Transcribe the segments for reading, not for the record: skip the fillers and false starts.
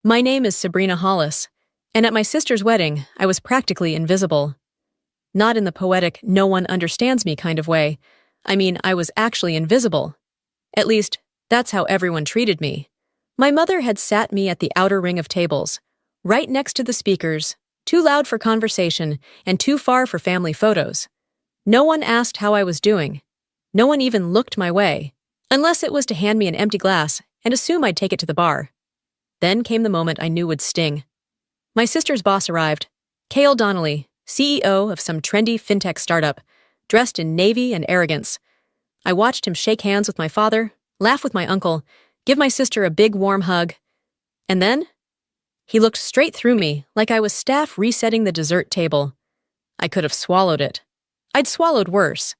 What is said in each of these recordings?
My name is Sabrina Hollis, and at my sister's wedding, I was practically invisible. Not in the poetic, no one understands me kind of way. I mean, I was actually invisible. At least, that's how everyone treated me. My mother had sat me at the outer ring of tables, right next to the speakers, too loud for conversation and too far for family photos. No one asked how I was doing. No one even looked my way, unless it was to hand me an empty glass and assume I'd take it to the bar. Then came the moment I knew would sting. My sister's boss arrived, Cale Donnelly, CEO of some trendy fintech startup, dressed in navy and arrogance. I watched him shake hands with my father, laugh with my uncle, give my sister a big warm hug. And then, he looked straight through me like I was staff resetting the dessert table. I could have swallowed it. I'd swallowed worse.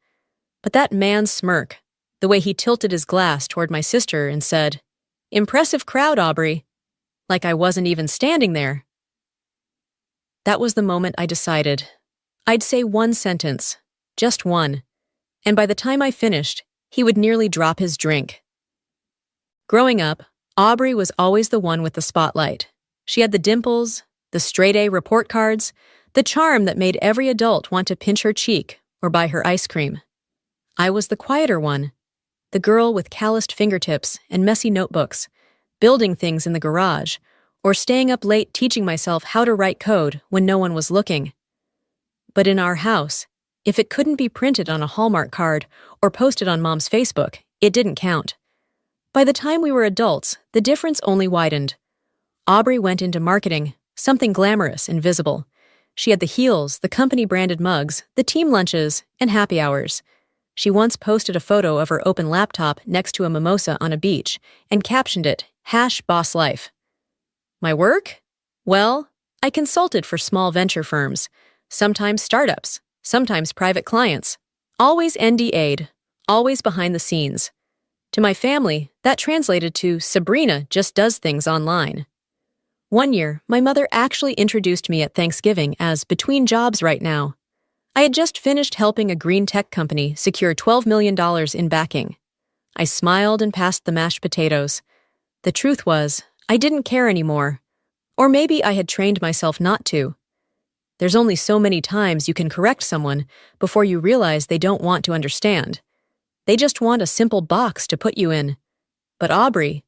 But that man's smirk, the way he tilted his glass toward my sister and said, "Impressive crowd, Aubrey," like I wasn't even standing there. That was the moment I decided. I'd say one sentence, just one, and by the time I finished, he would nearly drop his drink. Growing up, Aubrey was always the one with the spotlight. She had the dimples, the straight-A report cards, the charm that made every adult want to pinch her cheek or buy her ice cream. I was the quieter one, the girl with calloused fingertips and messy notebooks, building things in the garage, or staying up late teaching myself how to write code when no one was looking. But in our house, if it couldn't be printed on a Hallmark card or posted on Mom's Facebook, it didn't count. By the time we were adults, the difference only widened. Aubrey went into marketing, something glamorous and visible. She had the heels, the company-branded mugs, the team lunches, and happy hours. She once posted a photo of her open laptop next to a mimosa on a beach and captioned it, #BossLife. My work? Well, I consulted for small venture firms, sometimes startups, sometimes private clients, always NDA'd, always behind the scenes. To my family, that translated to Sabrina just does things online. One year, my mother actually introduced me at Thanksgiving as between jobs right now. I had just finished helping a green tech company secure $12 million in backing. I smiled and passed the mashed potatoes. The truth was, I didn't care anymore. Or maybe I had trained myself not to. There's only so many times you can correct someone before you realize they don't want to understand. They just want a simple box to put you in. But Aubrey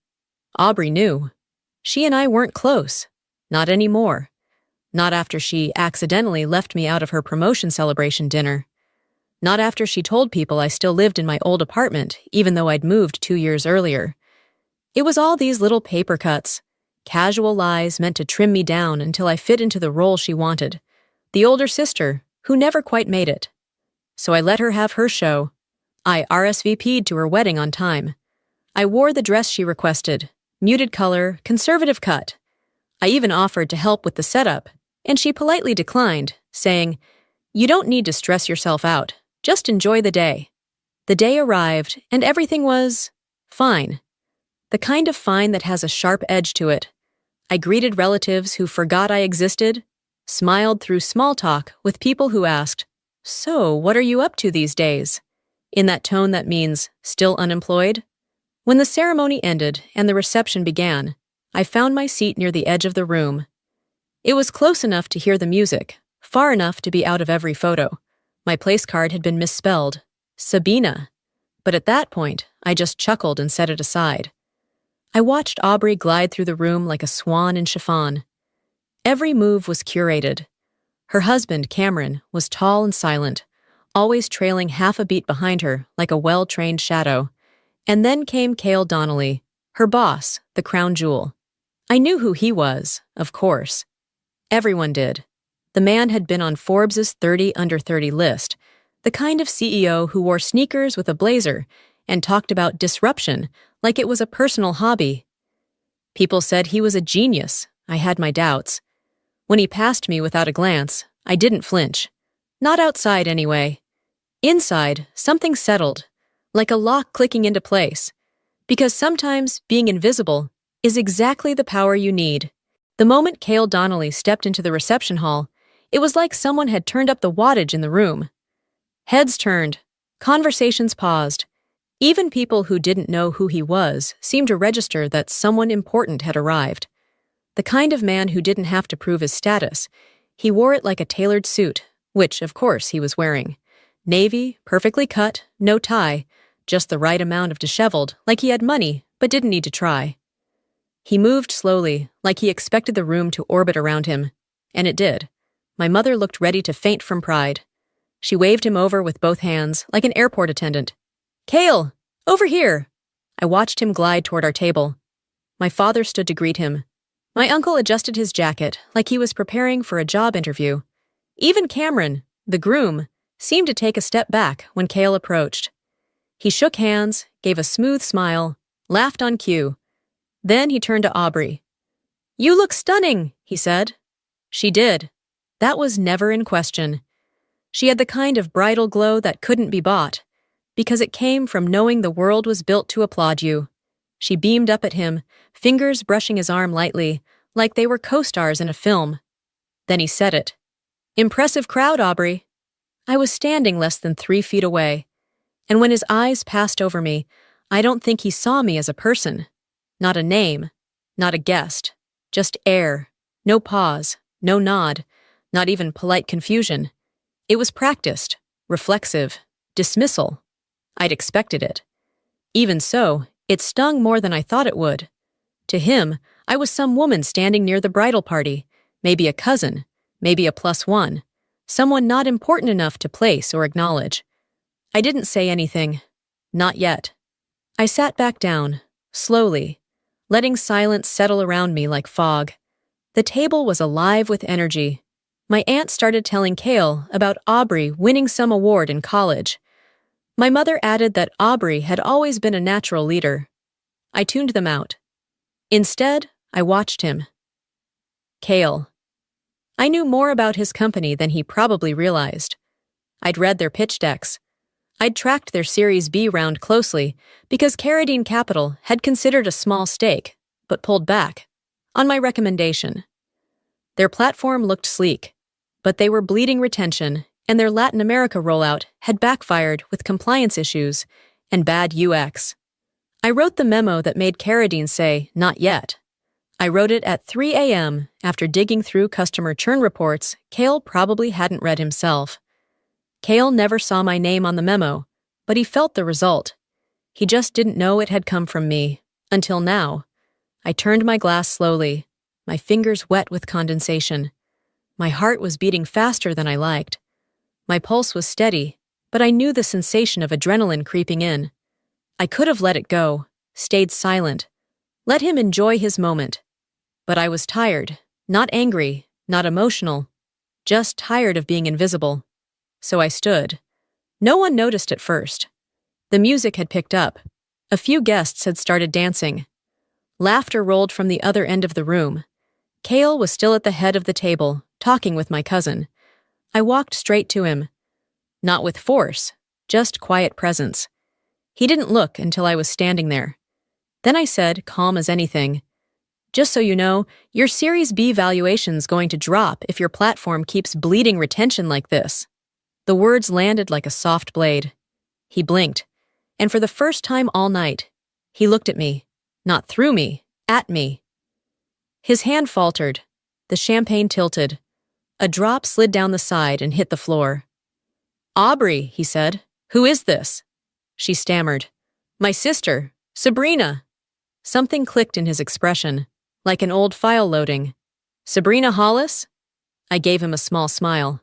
knew. She and I weren't close. Not anymore. Not after she accidentally left me out of her promotion celebration dinner. Not after she told people I still lived in my old apartment, even though I'd moved 2 years earlier. It was all these little paper cuts, casual lies meant to trim me down until I fit into the role she wanted, the older sister who never quite made it. So I let her have her show. I RSVP'd to her wedding on time. I wore the dress she requested, muted color, conservative cut. I even offered to help with the setup, and she politely declined, saying, "You don't need to stress yourself out. Just enjoy the day." The day arrived, and everything was fine. The kind of fine that has a sharp edge to it. I greeted relatives who forgot I existed, smiled through small talk with people who asked, "So, what are you up to these days?" in that tone that means, still unemployed. When the ceremony ended and the reception began, I found my seat near the edge of the room. It was close enough to hear the music, far enough to be out of every photo. My place card had been misspelled, Sabina. But at that point, I just chuckled and set it aside. I watched Aubrey glide through the room like a swan in chiffon. Every move was curated. Her husband, Cameron, was tall and silent, always trailing half a beat behind her like a well-trained shadow. And then came Cale Donnelly, her boss, the crown jewel. I knew who he was, of course. Everyone did. The man had been on Forbes' 30 under 30 list, the kind of CEO who wore sneakers with a blazer and talked about disruption like it was a personal hobby. People said he was a genius. I had my doubts. When he passed me without a glance, I didn't flinch. Not outside, anyway. Inside, something settled, like a lock clicking into place. Because sometimes being invisible is exactly the power you need. The moment Cale Donnelly stepped into the reception hall, it was like someone had turned up the wattage in the room. Heads turned, conversations paused. Even people who didn't know who he was seemed to register that someone important had arrived. The kind of man who didn't have to prove his status. He wore it like a tailored suit, which, of course, he was wearing. Navy, perfectly cut, no tie, just the right amount of disheveled, like he had money, but didn't need to try. He moved slowly, like he expected the room to orbit around him. And it did. My mother looked ready to faint from pride. She waved him over with both hands, like an airport attendant. "Cale! Over here!" I watched him glide toward our table. My father stood to greet him. My uncle adjusted his jacket, like he was preparing for a job interview. Even Cameron, the groom, seemed to take a step back when Cale approached. He shook hands, gave a smooth smile, laughed on cue. Then he turned to Aubrey. "You look stunning," he said. She did. That was never in question. She had the kind of bridal glow that couldn't be bought, because it came from knowing the world was built to applaud you. She beamed up at him, fingers brushing his arm lightly, like they were co-stars in a film. Then he said it. "Impressive crowd, Aubrey." I was standing less than 3 feet away, and when his eyes passed over me, I don't think he saw me as a person. Not a name, not a guest, just air, no pause, no nod, not even polite confusion. It was practiced, reflexive, dismissal. I'd expected it. Even so, it stung more than I thought it would. To him, I was some woman standing near the bridal party, maybe a cousin, maybe a +1, someone not important enough to place or acknowledge. I didn't say anything. Not yet. I sat back down, slowly, letting silence settle around me like fog. The table was alive with energy. My aunt started telling Cale about Aubrey winning some award in college. My mother added that Aubrey had always been a natural leader. I tuned them out. Instead, I watched him. Cale. I knew more about his company than he probably realized. I'd read their pitch decks. I'd tracked their Series B round closely because Carradine Capital had considered a small stake, but pulled back, on my recommendation. Their platform looked sleek, but they were bleeding retention, and their Latin America rollout had backfired with compliance issues and bad UX. I wrote the memo that made Carradine say, "Not yet." I wrote it at 3 a.m. after digging through customer churn reports Cale probably hadn't read himself. Cale never saw my name on the memo, but he felt the result. He just didn't know it had come from me, until now. I turned my glass slowly, my fingers wet with condensation. My heart was beating faster than I liked. My pulse was steady, but I knew the sensation of adrenaline creeping in. I could have let it go, stayed silent, let him enjoy his moment. But I was tired, not angry, not emotional, just tired of being invisible. So I stood. No one noticed at first. The music had picked up. A few guests had started dancing. Laughter rolled from the other end of the room. Cale was still at the head of the table, talking with my cousin. I walked straight to him. Not with force, just quiet presence. He didn't look until I was standing there. Then I said, calm as anything, "Just so you know, your Series B valuation's going to drop if your platform keeps bleeding retention like this." The words landed like a soft blade. He blinked, and for the first time all night, he looked at me, not through me, at me. His hand faltered. The champagne tilted. A drop slid down the side and hit the floor. "Aubrey," he said. "Who is this?" She stammered. "My sister, Sabrina." Something clicked in his expression, like an old file loading. "Sabrina Hollis?" I gave him a small smile.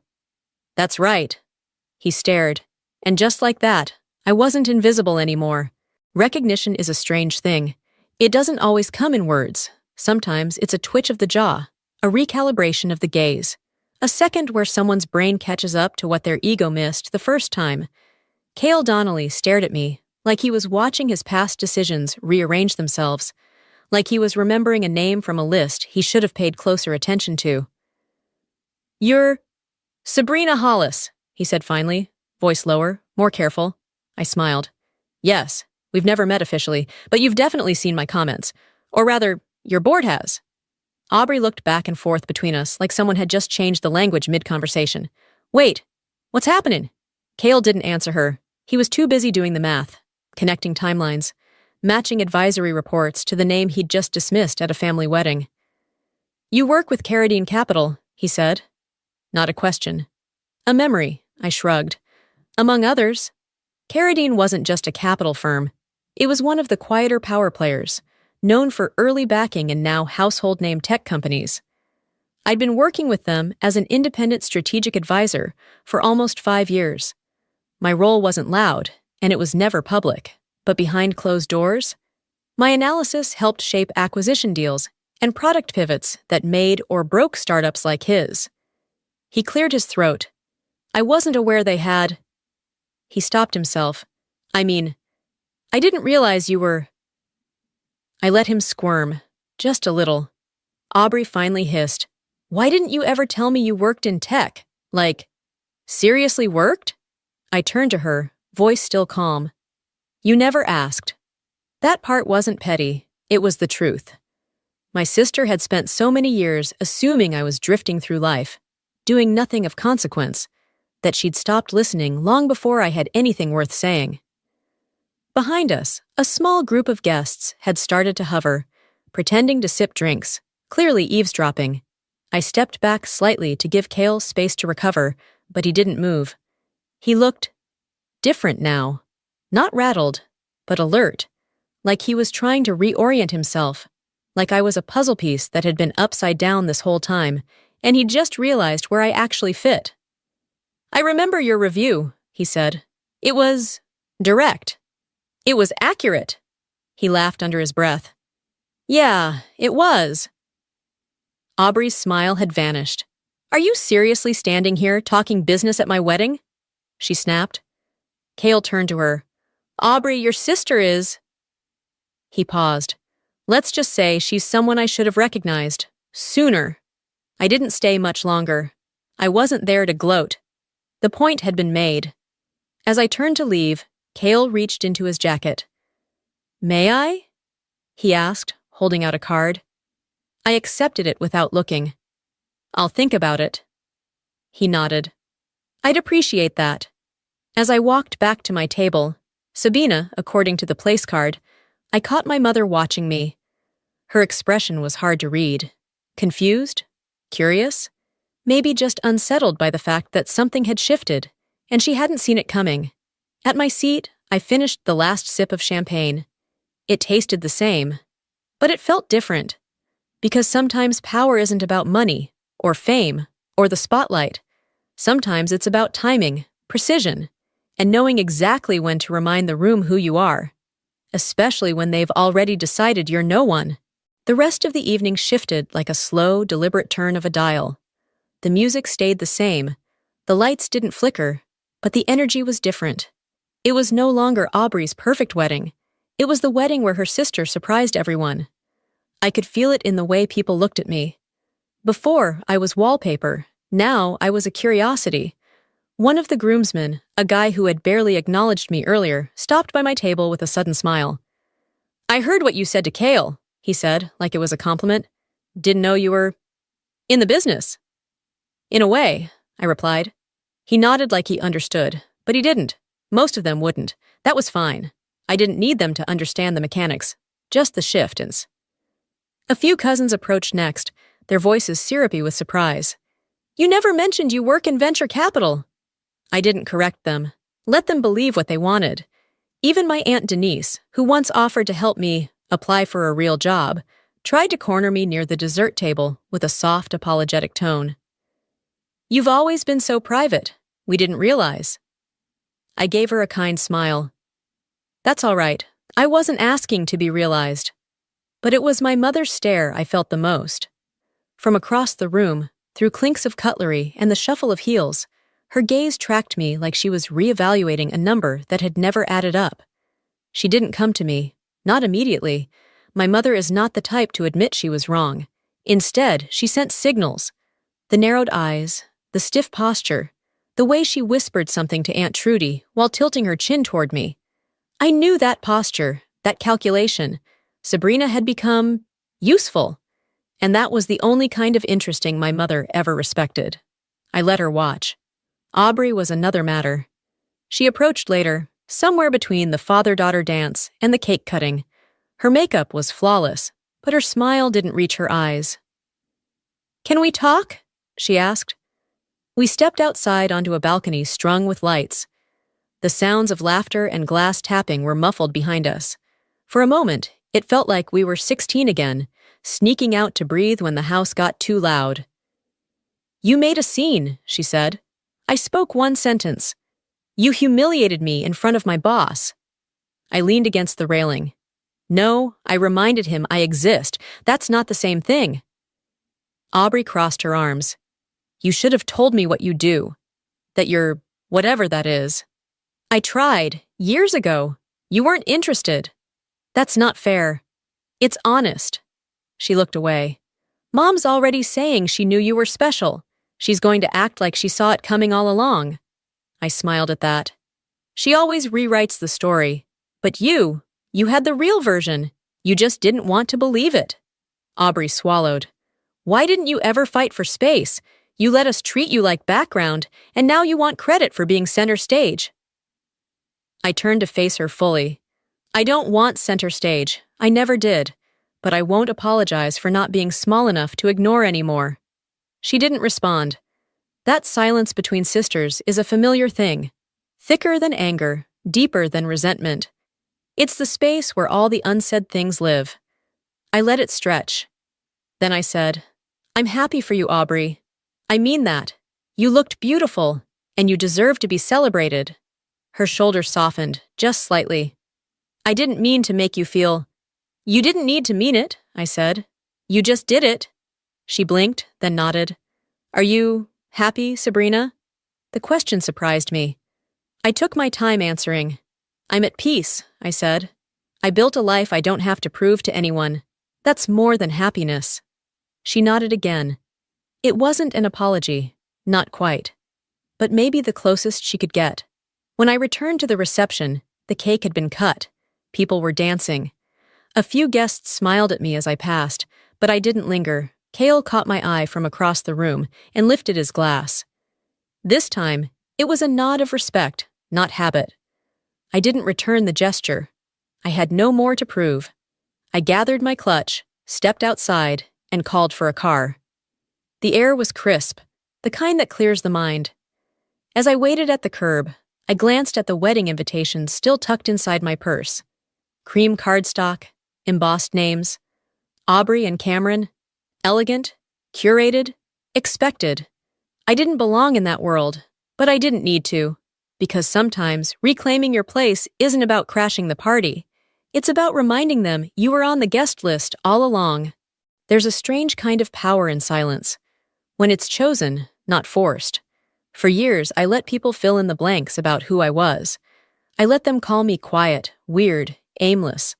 "That's right." He stared, and just like that, I wasn't invisible anymore. Recognition is a strange thing. It doesn't always come in words. Sometimes it's a twitch of the jaw, a recalibration of the gaze, a second where someone's brain catches up to what their ego missed the first time. Cale Donnelly stared at me, like he was watching his past decisions rearrange themselves, like he was remembering a name from a list he should have paid closer attention to. "You're Sabrina Hollis," he said finally, voice lower, more careful. I smiled. "Yes, we've never met officially, but you've definitely seen my comments. Or rather, your board has." Aubrey looked back and forth between us like someone had just changed the language mid-conversation. "Wait, what's happening?" Cale didn't answer her. He was too busy doing the math, connecting timelines, matching advisory reports to the name he'd just dismissed at a family wedding. You work with Carradine Capital, he said. Not a question. A memory, I shrugged. Among others, Carradine wasn't just a capital firm. It was one of the quieter power players, known for early backing in now household name tech companies. I'd been working with them as an independent strategic advisor for almost 5 years. My role wasn't loud, and it was never public, but behind closed doors, my analysis helped shape acquisition deals and product pivots that made or broke startups like his. He cleared his throat. I wasn't aware they had... He stopped himself. I didn't realize you were... I let him squirm, just a little. Aubrey finally hissed. Why didn't you ever tell me you worked in tech? Like, seriously worked? I turned to her, voice still calm. You never asked. That part wasn't petty, it was the truth. My sister had spent so many years assuming I was drifting through life, doing nothing of consequence, that she'd stopped listening long before I had anything worth saying. Behind us, a small group of guests had started to hover, pretending to sip drinks, clearly eavesdropping. I stepped back slightly to give Cale space to recover, but he didn't move. He looked different now. Not rattled, but alert, like he was trying to reorient himself, like I was a puzzle piece that had been upside down this whole time, and he'd just realized where I actually fit. I remember your review, he said. It was direct. It was accurate. He laughed under his breath. Yeah, it was. Aubrey's smile had vanished. Are you seriously standing here talking business at my wedding? She snapped. Cale turned to her. Aubrey, your sister is... He paused. Let's just say she's someone I should have recognized. Sooner. I didn't stay much longer. I wasn't there to gloat. The point had been made. As I turned to leave, Cale reached into his jacket. May I? He asked, holding out a card. I accepted it without looking. I'll think about it. He nodded. I'd appreciate that. As I walked back to my table, Sabina, according to the place card, I caught my mother watching me. Her expression was hard to read. Confused? Curious? Maybe just unsettled by the fact that something had shifted, and she hadn't seen it coming. At my seat, I finished the last sip of champagne. It tasted the same, but it felt different. Because sometimes power isn't about money, or fame, or the spotlight. Sometimes it's about timing, precision, and knowing exactly when to remind the room who you are, especially when they've already decided you're no one. The rest of the evening shifted like a slow, deliberate turn of a dial. The music stayed the same. The lights didn't flicker, but the energy was different. It was no longer Aubrey's perfect wedding. It was the wedding where her sister surprised everyone. I could feel it in the way people looked at me. Before, I was wallpaper. Now, I was a curiosity. One of the groomsmen, a guy who had barely acknowledged me earlier, stopped by my table with a sudden smile. I heard what you said to Cale, he said, like it was a compliment. Didn't know you were... in the business. In a way, I replied. He nodded like he understood, but he didn't. Most of them wouldn't. That was fine. I didn't need them to understand the mechanics, just the shiftings. A few cousins approached next, their voices syrupy with surprise. You never mentioned you work in venture capital. I didn't correct them. Let them believe what they wanted. Even my Aunt Denise, who once offered to help me apply for a real job, tried to corner me near the dessert table with a soft, apologetic tone. You've always been so private. We didn't realize. I gave her a kind smile. That's all right. I wasn't asking to be realized. But it was my mother's stare I felt the most. From across the room, through clinks of cutlery and the shuffle of heels, her gaze tracked me like she was reevaluating a number that had never added up. She didn't come to me, not immediately. My mother is not the type to admit she was wrong. Instead, she sent signals. The narrowed eyes, the stiff posture, the way she whispered something to Aunt Trudy while tilting her chin toward me. I knew that posture, that calculation. Sabrina had become useful, and that was the only kind of interesting my mother ever respected. I let her watch. Aubrey was another matter. She approached later, somewhere between the father-daughter dance and the cake cutting. Her makeup was flawless, but her smile didn't reach her eyes. "Can we talk?" she asked. We stepped outside onto a balcony strung with lights. The sounds of laughter and glass tapping were muffled behind us. For a moment, it felt like we were 16 again, sneaking out to breathe when the house got too loud. "You made a scene," she said. "I spoke one sentence. You humiliated me in front of my boss." I leaned against the railing. "No," I reminded him, "I exist. That's not the same thing." Aubrey crossed her arms. "You should have told me what you do. That you're whatever that is." "I tried, years ago. You weren't interested." "That's not fair." "It's honest." She looked away. "Mom's already saying she knew you were special. She's going to act like she saw it coming all along." I smiled at that. "She always rewrites the story. But you had the real version. You just didn't want to believe it." Aubrey swallowed. "Why didn't you ever fight for space? You let us treat you like background, and now you want credit for being center stage." I turned to face her fully. "I don't want center stage. I never did. But I won't apologize for not being small enough to ignore anymore." She didn't respond. That silence between sisters is a familiar thing. Thicker than anger, deeper than resentment. It's the space where all the unsaid things live. I let it stretch. Then I said, "I'm happy for you, Aubrey. I mean that. You looked beautiful, and you deserve to be celebrated." Her shoulders softened, just slightly. "I didn't mean to make you feel—" "You didn't need to mean it," I said. "You just did it." She blinked, then nodded. "Are you happy, Sabrina?" The question surprised me. I took my time answering. "I'm at peace," I said. "I built a life I don't have to prove to anyone. That's more than happiness." She nodded again. It wasn't an apology, not quite. But maybe the closest she could get. When I returned to the reception, the cake had been cut. People were dancing. A few guests smiled at me as I passed, but I didn't linger. Cale caught my eye from across the room and lifted his glass. This time, it was a nod of respect, not habit. I didn't return the gesture. I had no more to prove. I gathered my clutch, stepped outside, and called for a car. The air was crisp, the kind that clears the mind. As I waited at the curb, I glanced at the wedding invitations still tucked inside my purse. Cream cardstock, embossed names. Aubrey and Cameron. Elegant, curated, expected. I didn't belong in that world, but I didn't need to. Because sometimes reclaiming your place isn't about crashing the party. It's about reminding them you were on the guest list all along. There's a strange kind of power in silence. When it's chosen, not forced. For years, I let people fill in the blanks about who I was. I let them call me quiet, weird, aimless.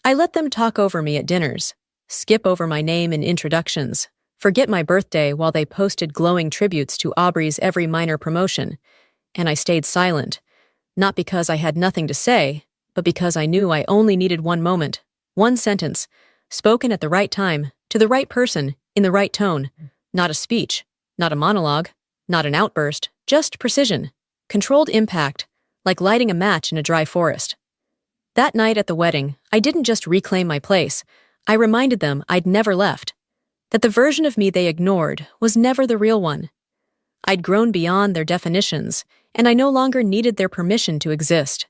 I let them talk over me at dinners, skip over my name in introductions, forget my birthday while they posted glowing tributes to Aubrey's every minor promotion. And I stayed silent, not because I had nothing to say, but because I knew I only needed one moment, one sentence, spoken at the right time, to the right person, in the right tone. Not a speech, not a monologue, not an outburst, just precision, controlled impact, like lighting a match in a dry forest. That night at the wedding, I didn't just reclaim my place. I reminded them I'd never left, that the version of me they ignored was never the real one. I'd grown beyond their definitions, and I no longer needed their permission to exist.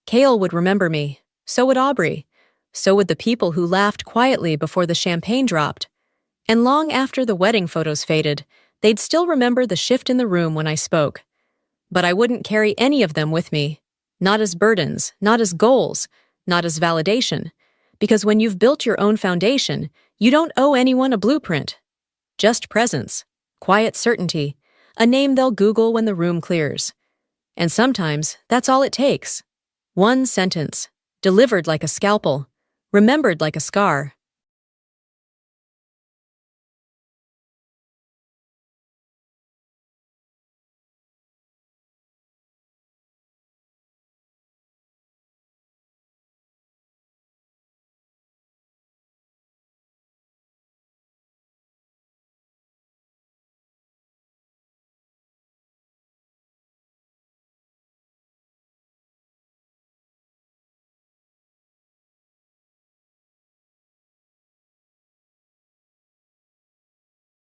Cale would remember me, so would Aubrey, so would the people who laughed quietly before the champagne dropped. And long after the wedding photos faded, they'd still remember the shift in the room when I spoke. But I wouldn't carry any of them with me, not as burdens, not as goals, not as validation, because when you've built your own foundation, you don't owe anyone a blueprint. Just presence, quiet certainty, a name they'll Google when the room clears. And sometimes that's all it takes. One sentence, delivered like a scalpel, remembered like a scar.